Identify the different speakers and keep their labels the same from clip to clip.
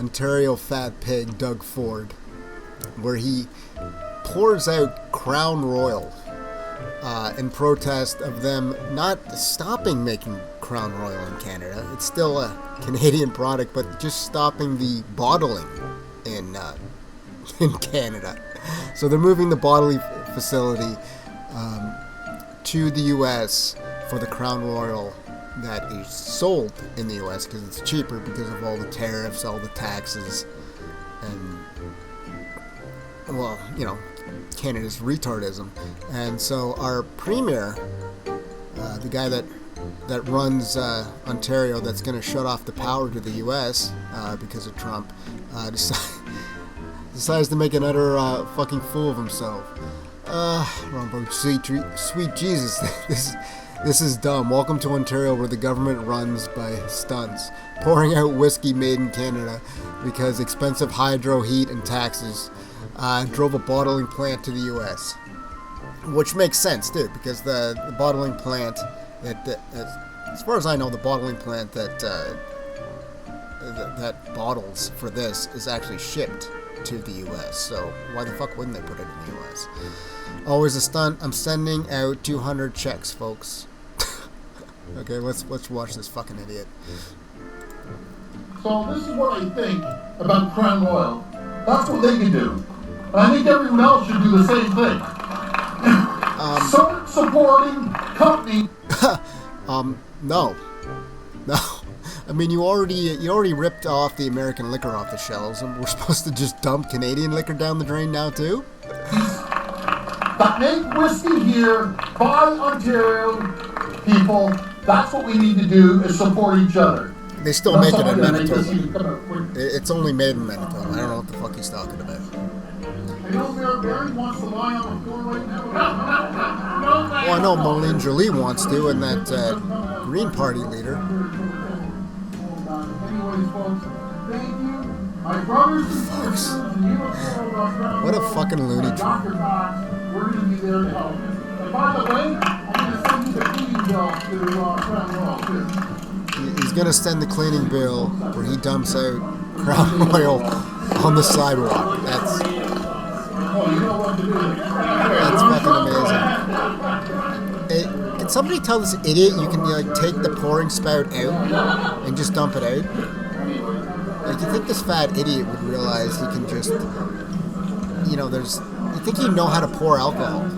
Speaker 1: Ontario fat pig Doug Ford, where he pours out Crown Royal in protest of them not stopping making Crown Royal in Canada. It's still a Canadian product, but just stopping the bottling in Canada. So they're moving the bottling facility to the U.S. for the Crown Royal that is sold in the U.S. because it's cheaper because of all the tariffs, all the taxes, and, well, you know, Canada's retardism. And so our premier, the guy that runs Ontario, that's going to shut off the power to the U.S. Because of Trump, decides to make another fucking fool of himself. Sweet Jesus, this is dumb. Welcome to Ontario, where the government runs by stunts, pouring out whiskey made in Canada because expensive hydro, heat, and taxes drove a bottling plant to the U.S. Which makes sense, too, because the bottling plant that as far as I know, the bottling plant that bottles for this is actually shipped to the U.S. So why the fuck wouldn't they put it in the U.S.? Always a stunt. I'm sending out 200 checks, folks. Okay, let's watch this fucking idiot.
Speaker 2: So this is what I think about Crown Royal. That's what they can do. And I think everyone else should do the same thing. Supporting company.
Speaker 1: No. I mean, you already ripped off the American liquor off the shelves, and we're supposed to just dump Canadian liquor down the drain now too?
Speaker 2: That make whiskey here by Ontario people. That's what we need to do, is support each other.
Speaker 1: They still make it in Manitoba. It's only made in Manitoba. I don't know what the fuck he's talking about.
Speaker 2: I know Mayor Barry wants to lie on the floor right now.
Speaker 1: Well, I know Moline Jolie wants to, and that Green Party leader.
Speaker 2: Anyways, folks, thank you. My brothers and sisters in
Speaker 1: What a fucking loony tune.
Speaker 2: Dr. Cox, we're going to be there to help. And by the way, I'm going to send you the cleaning bill to Crown Royal, too.
Speaker 1: He's going to send the cleaning bill where he dumps out Crown Royal on the sidewalk. That's fucking amazing. Can somebody tell this idiot you can take the pouring spout out and just dump it out? Like, you think this fat idiot would realize he can just, you think he'd know how to pour alcohol?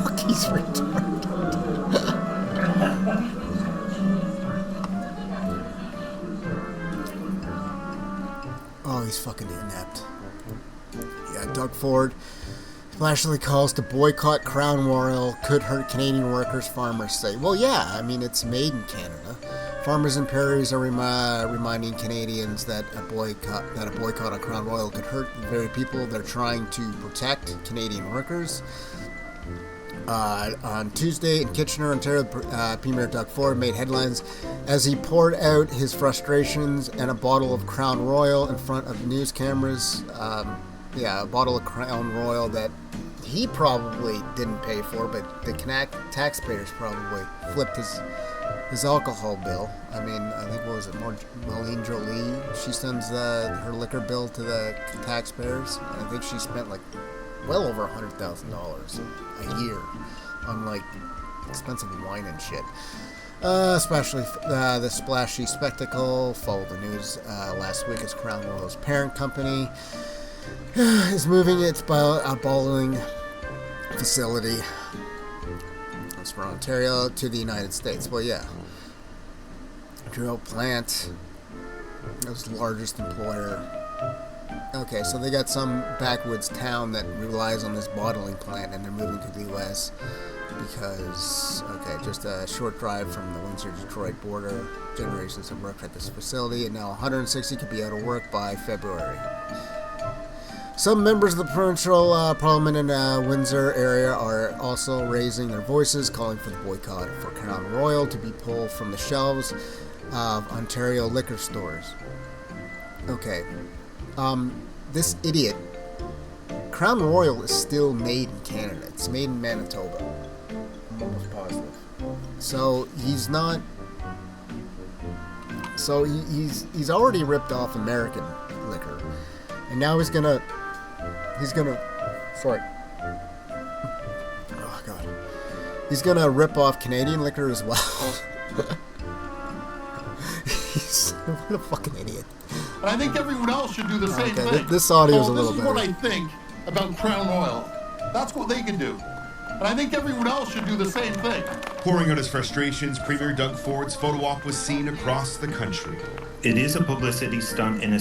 Speaker 1: Fuck, he's retarded. Oh, he's fucking inept. Yeah, Doug Ford flashily calls to boycott Crown Royal could hurt Canadian workers, farmers say. Well, yeah, I mean, it's made in Canada. Farmers and prairies are reminding Canadians that a boycott of Crown Royal could hurt the very people they're trying to protect, Canadian workers. On Tuesday in Kitchener, Ontario, Premier Doug Ford made headlines as he poured out his frustrations and a bottle of Crown Royal in front of news cameras. A bottle of Crown Royal that he probably didn't pay for, but the taxpayers probably flipped his alcohol bill. I mean, I think, what was it, Moline Jolie? She sends her liquor bill to the taxpayers, and I think she spent well over $100,000 a year on expensive wine and shit. Especially the splashy spectacle followed the news last week as Crown Royal's parent company is moving its bottling facility. It's from Ontario to the United States. Well, yeah. Ontario plant was the largest employer. Okay, so they got some backwoods town that relies on this bottling plant, and they're moving to the U.S. because, just a short drive from the Windsor-Detroit border. Generations have worked at this facility, and now 160 could be out of work by February. Some members of the provincial parliament in Windsor area are also raising their voices, calling for the boycott for Crown Royal to be pulled from the shelves of Ontario liquor stores. Okay. This idiot, Crown Royal is still made in Canada. It's made in Manitoba. I'm almost positive. So he's not So he's already ripped off American liquor, and now he's gonna sorry. Oh god. He's gonna rip off Canadian liquor as well. What a fucking idiot.
Speaker 2: And I think everyone else should do the same thing.
Speaker 1: This audio is a little better.
Speaker 2: This is what I think about Crown Royal. That's what they can do. And I think everyone else should do the same thing.
Speaker 3: Pouring out his frustrations, Premier Doug Ford's photo op was seen across the country.
Speaker 4: It is a publicity stunt in a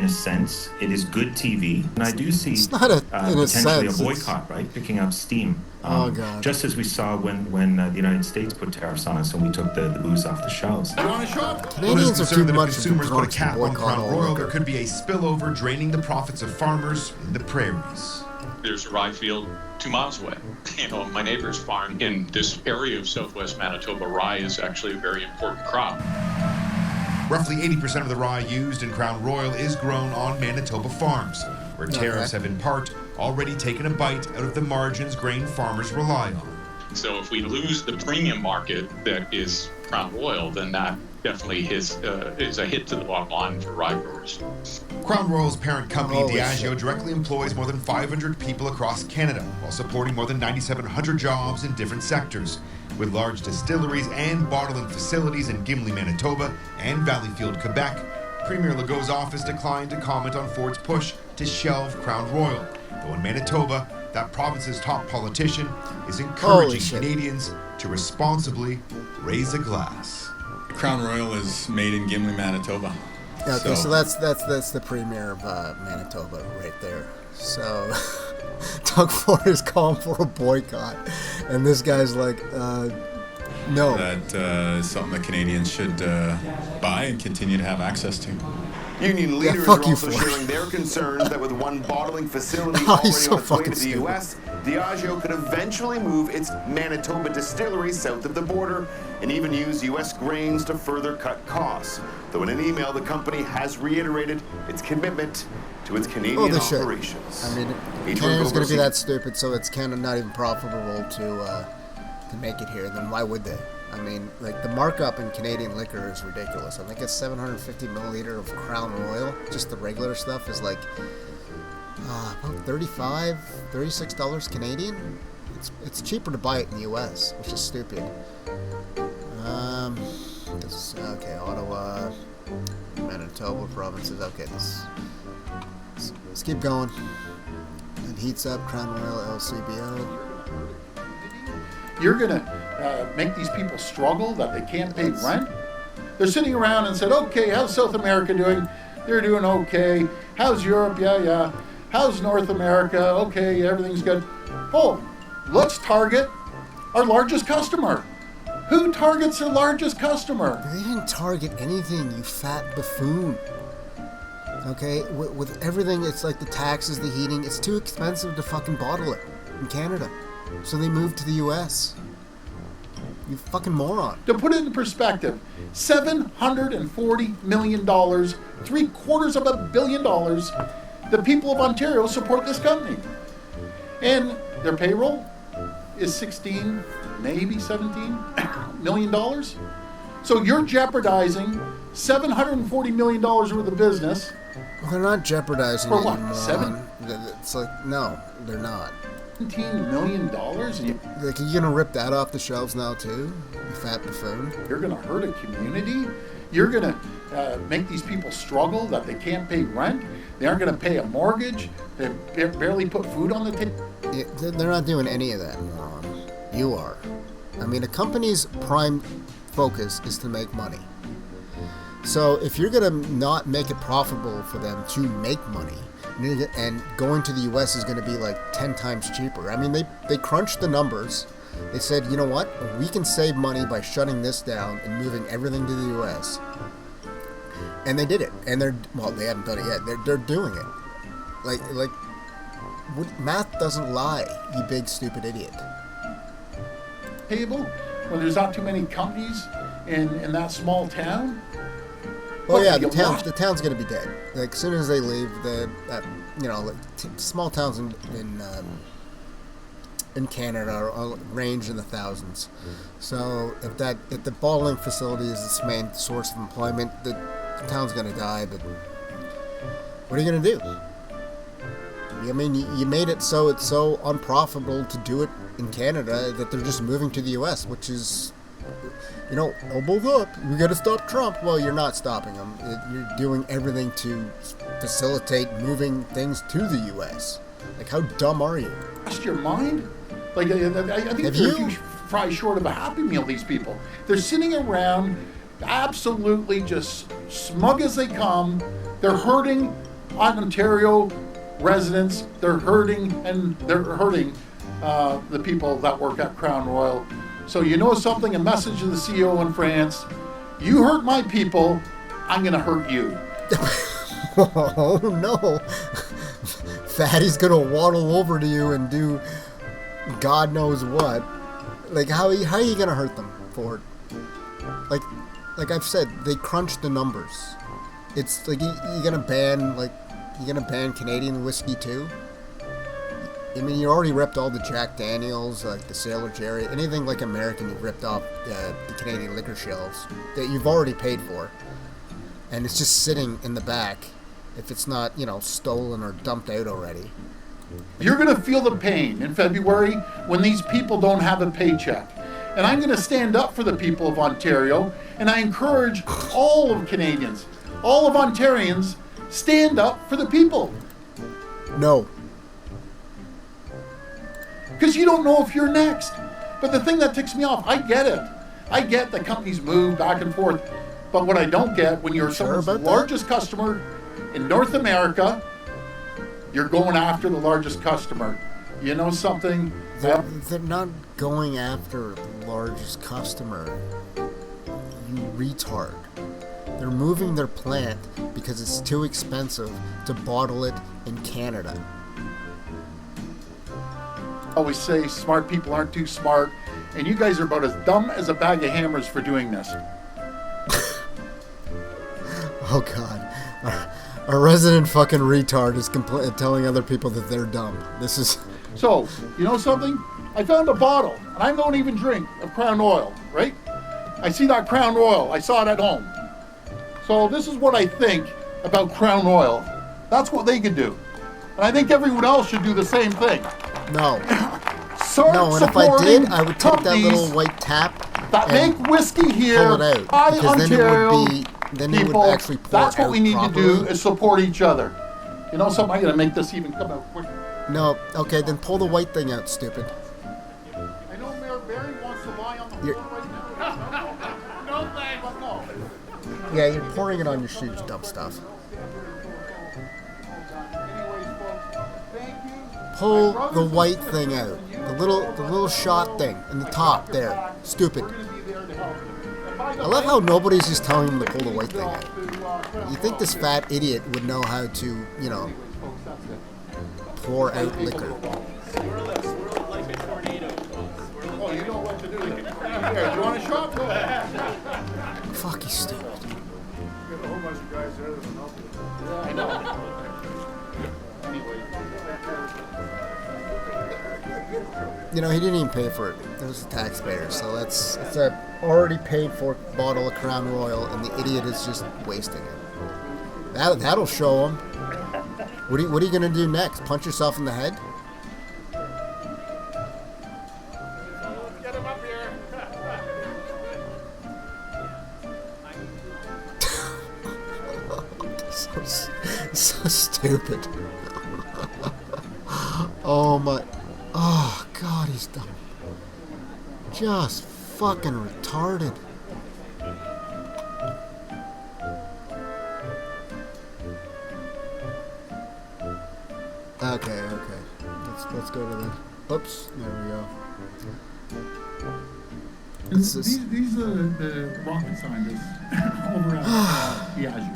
Speaker 4: sense. It is good TV, and I do see potentially a boycott, right, picking up steam.
Speaker 1: Oh god!
Speaker 4: Just as we saw when the United States put tariffs on us and we took the booze off the shelves.
Speaker 1: Canadians are too much
Speaker 3: if consumers put a cap on Crown Royal, there could be a spillover draining the profits of farmers in the prairies.
Speaker 5: There's a rye field 2 miles away. You know, my neighbor's farm in this area of southwest Manitoba, rye is actually a very important crop.
Speaker 3: Roughly 80% of the rye used in Crown Royal is grown on Manitoba farms, where tariffs have in part already taken a bite out of the margins grain farmers rely on.
Speaker 5: So if we lose the premium market that is Crown Royal, then that definitely is a hit to the bottom line for rye growers.
Speaker 3: Crown Royal's parent company,
Speaker 1: Holy
Speaker 3: Diageo,
Speaker 1: shit.
Speaker 3: directly employs more than 500 people across Canada, while supporting more than 9,700 jobs in different sectors, with large distilleries and bottling facilities in Gimli, Manitoba, and Valleyfield, Quebec. Premier Legault's office declined to comment on Ford's push to shelve Crown Royal, though in Manitoba, that province's top politician is encouraging Canadians to responsibly raise a glass.
Speaker 6: Crown Royal is made in Gimli, Manitoba.
Speaker 1: Okay, so that's the premier of Manitoba right there. So Doug Ford is calling for a boycott, and this guy's like, no.
Speaker 6: That is something that Canadians should buy and continue to have access to.
Speaker 7: Union leaders are also sharing their concerns that with one bottling facility already on its way to the U.S., Diageo could eventually move its Manitoba distillery south of the border and even use U.S. grains to further cut costs. Though in an email, the company has reiterated its commitment to its Canadian operations.
Speaker 1: I mean, Canada's going to be that stupid, so it's kind of not even profitable to make it here. Then why would they? I mean, like, the markup in Canadian liquor is ridiculous. I think it's 750 milliliter of Crown Royal. Just the regular stuff is like about $36 Canadian. It's cheaper to buy it in the U.S., which is stupid. Okay, Ottawa, Manitoba provinces. Okay, let's keep going. It heats up. Crown Royal LCBO.
Speaker 2: You're going to make these people struggle that they can't pay rent? They're sitting around and said, okay, how's South America doing? They're doing okay. How's Europe? Yeah. How's North America? Okay, everything's good. Oh, let's target our largest customer. Who targets their largest customer?
Speaker 1: They didn't target anything, you fat buffoon. Okay, with everything, it's like the taxes, the heating. It's too expensive to fucking bottle it in Canada. So they moved to the U.S. You fucking moron.
Speaker 2: To put it in perspective, $740 million, $750 million, the people of Ontario support this company. And their payroll is 16, maybe 17 million dollars. So you're jeopardizing $740 million worth of business.
Speaker 1: Well, they're not jeopardizing
Speaker 2: for
Speaker 1: it,
Speaker 2: what?
Speaker 1: you moron. It's like, no, they're not.
Speaker 2: $17 million?
Speaker 1: Like, are you gonna rip that off the shelves now too, you fat buffoon?
Speaker 2: You're gonna hurt a community? You're gonna make these people struggle that they can't pay rent? They aren't gonna pay a mortgage? They barely put food on the table?
Speaker 1: Yeah, they're not doing any of that, moron. You are. I mean, a company's prime focus is to make money. So if you're gonna not make it profitable for them to make money, and going to the U.S. is going to be like 10 times cheaper. I mean, they crunched the numbers. They said, you know what? We can save money by shutting this down and moving everything to the U.S. And they did it. And they haven't done it yet. They're doing it. Like, math doesn't lie, you big stupid idiot.
Speaker 2: Table when there's not too many companies in that small town.
Speaker 1: Oh yeah, the town's gonna be dead. Like, as soon as they leave, small towns in in Canada range in the thousands. So if the bottling facility is its main source of employment, the town's going to die. But what are you going to do? I mean, you made it so it's so unprofitable to do it in Canada that they're just moving to the U.S., which is, elbows up. We got to stop Trump. Well, you're not stopping him. You're doing everything to facilitate moving things to the U.S. Like, how dumb are you?
Speaker 2: Lost your mind? Like, I think they're a few fries short of a Happy Meal, these people. They're sitting around absolutely just smug as they come. They're hurting Ontario residents. They're hurting the people that work at Crown Royal. So you know something? A message to the CEO in France. You hurt my people, I'm going to hurt you.
Speaker 1: Oh, no. Fatty's going to waddle over to you and do God knows what. Like, how are you going to hurt them for it? Like I've said, they crunch the numbers. It's like, you're going to ban Canadian whiskey too? I mean, you already ripped all the Jack Daniels, like the Sailor Jerry, anything like American you've ripped off the Canadian liquor shelves that you've already paid for. And it's just sitting in the back if it's not, stolen or dumped out already.
Speaker 2: You're going to feel the pain in February when these people don't have a paycheck. And I'm going to stand up for the people of Ontario, and I encourage all of Canadians, all of Ontarians, stand up for the people.
Speaker 1: No.
Speaker 2: Because you don't know if you're next. But the thing that ticks me off, I get it. I get that companies move back and forth. But what I don't get, when you're someone's largest customer in North America, you're going after the largest customer. You know something?
Speaker 1: They're not going after the largest customer. You retard. They're moving their plant because it's too expensive to bottle it in Canada.
Speaker 2: I always say smart people aren't too smart, and you guys are about as dumb as a bag of hammers for doing this.
Speaker 1: Oh, God. A resident fucking retard is telling other people that they're dumb. This is...
Speaker 2: So, you know something? I found a bottle, and I don't even drink, of Crown Royal, right? I see that Crown Royal. I saw it at home. So this is what I think about Crown Royal. That's what they could do. And I think everyone else should do the same thing.
Speaker 1: No. No, and if I did, I would take that little white tap
Speaker 2: that make whiskey here,
Speaker 1: pull it out, because
Speaker 2: Ontario
Speaker 1: then it would actually pour
Speaker 2: that's what
Speaker 1: out
Speaker 2: we need
Speaker 1: properly.
Speaker 2: to do is support each other. You know something? I'm going to make this even come out quicker.
Speaker 1: No, okay, then pull the white thing out, stupid.
Speaker 2: I know Mayor Barry wants to lie on the floor right now. No thanks. But no.
Speaker 1: Yeah, you're pouring it on your shoes, dumb stuff. Pull the white thing out. The little shot thing in the top there. Stupid. I love how nobody's just telling him to pull the white thing out. You think this fat idiot would know how to, pour out liquor.
Speaker 2: Oh, you know what to do. Here, do you want a shot? Go ahead.
Speaker 1: Fuck, he's stupid.
Speaker 2: Got a whole bunch of guys there that will help you. Yeah, I know. Anyway.
Speaker 1: He didn't even pay for it. It was the taxpayer, so it's a already paid for bottle of Crown Royal, and the idiot is just wasting it. That'll show him. What are you gonna do next? Punch yourself in the head?
Speaker 2: Let's get him up here.
Speaker 1: So stupid. Oh my. Oh God, he's dumb. Just fucking retarded. Okay. Let's go to the. Oops, there we go.
Speaker 2: These are the rocket scientists over at Diageo.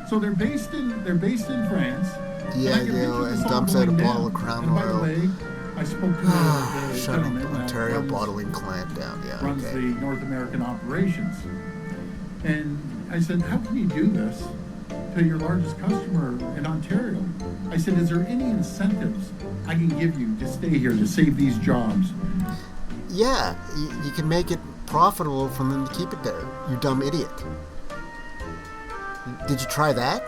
Speaker 2: So they're based in France.
Speaker 1: Diageo and dumps out a bottle of Crown Royal.
Speaker 2: By the way, I spoke to the
Speaker 1: shut up,
Speaker 2: gentleman
Speaker 1: Ontario
Speaker 2: that
Speaker 1: bottling plant down. Yeah,
Speaker 2: runs
Speaker 1: okay.
Speaker 2: the North American operations. And I said, how can you do this to to your largest customer in Ontario. I said, is there any incentives I can give you to stay here to save these jobs?
Speaker 1: Yeah, you can make it profitable for them to keep it there, you dumb idiot. Did you try that?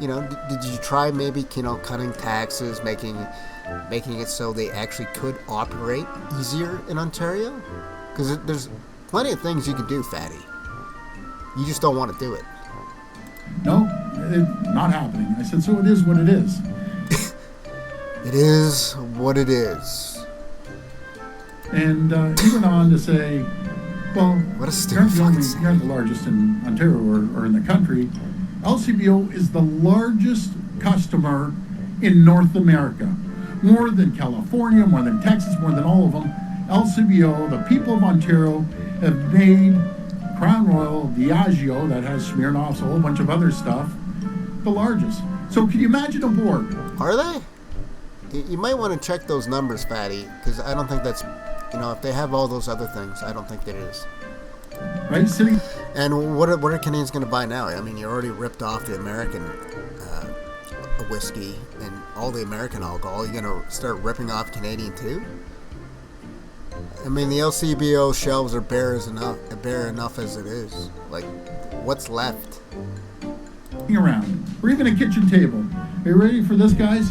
Speaker 1: You know, did you try maybe, cutting taxes, making it so they actually could operate easier in Ontario? Because there's plenty of things you can do, fatty. You just don't want to do it.
Speaker 2: No, it's not happening. I said, so it is what it is.
Speaker 1: It is what it is.
Speaker 2: And he went on to say, well,
Speaker 1: what a you're
Speaker 2: the largest in Ontario or in the country. LCBO is the largest customer in North America. More than California, more than Texas, more than all of them. LCBO, the people of Ontario, have made Crown Royal, Diageo, that has Smirnoff's, a whole bunch of other stuff, the largest. So can you imagine a board?
Speaker 1: Are they? You might want to check those numbers, fatty, because I don't think that's, if they have all those other things, I don't think that it is.
Speaker 2: Right, City?
Speaker 1: And what are Canadians going to buy now? I mean, you already ripped off the American whiskey and all the American alcohol. You're going to start ripping off Canadian too? I mean, the LCBO shelves are bare enough as it is. Like, what's left?
Speaker 2: Around, or even a kitchen table. Are you ready for this, guys?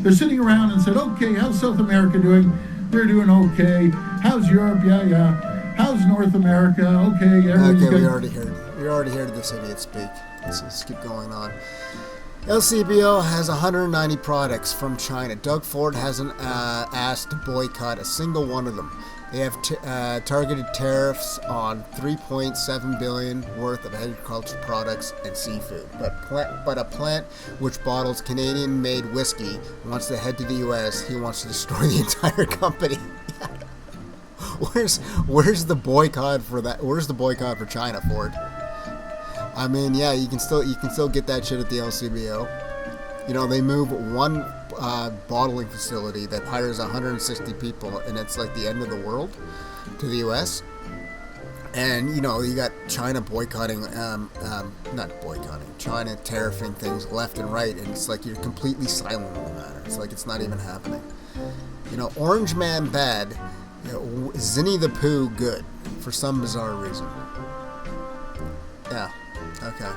Speaker 2: They're sitting around and said, okay, how's South America doing? They're doing okay. How's Europe? Yeah. How's North America? Okay,
Speaker 1: we already heard this idiot speak. Let's keep going on. LCBO has 190 products from China. Doug Ford hasn't asked to boycott a single one of them. They have targeted tariffs on $3.7 billion worth of agriculture products and seafood. But a plant which bottles Canadian-made whiskey wants to head to the U.S. He wants to destroy the entire company. Where's the boycott for that? Where's the boycott for China, Ford? I mean, yeah, you can still get that shit at the LCBO. They move one bottling facility that hires 160 people, and it's like the end of the world, to the U.S. And you got China boycotting, not boycotting, China tariffing things left and right, and it's like you're completely silent on the matter. It's like it's not even happening. Orange Man bad, Zinny the Pooh good, for some bizarre reason. Yeah. Okay.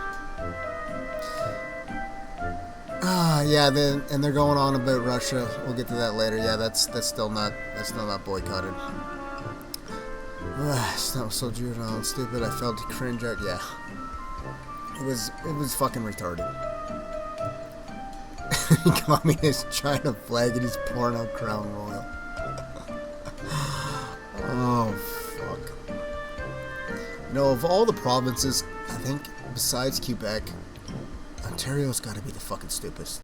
Speaker 1: Yeah. And they're going on about Russia. We'll get to that later. Yeah, that's still not boycotted. That was so juvenile and stupid. I felt cringe at. Yeah. It was fucking retarded. Communist China flag and he's pouring out Crown Royal. Oh fuck. Of all the provinces, I think besides Quebec, Ontario's got to be the fucking stupidest.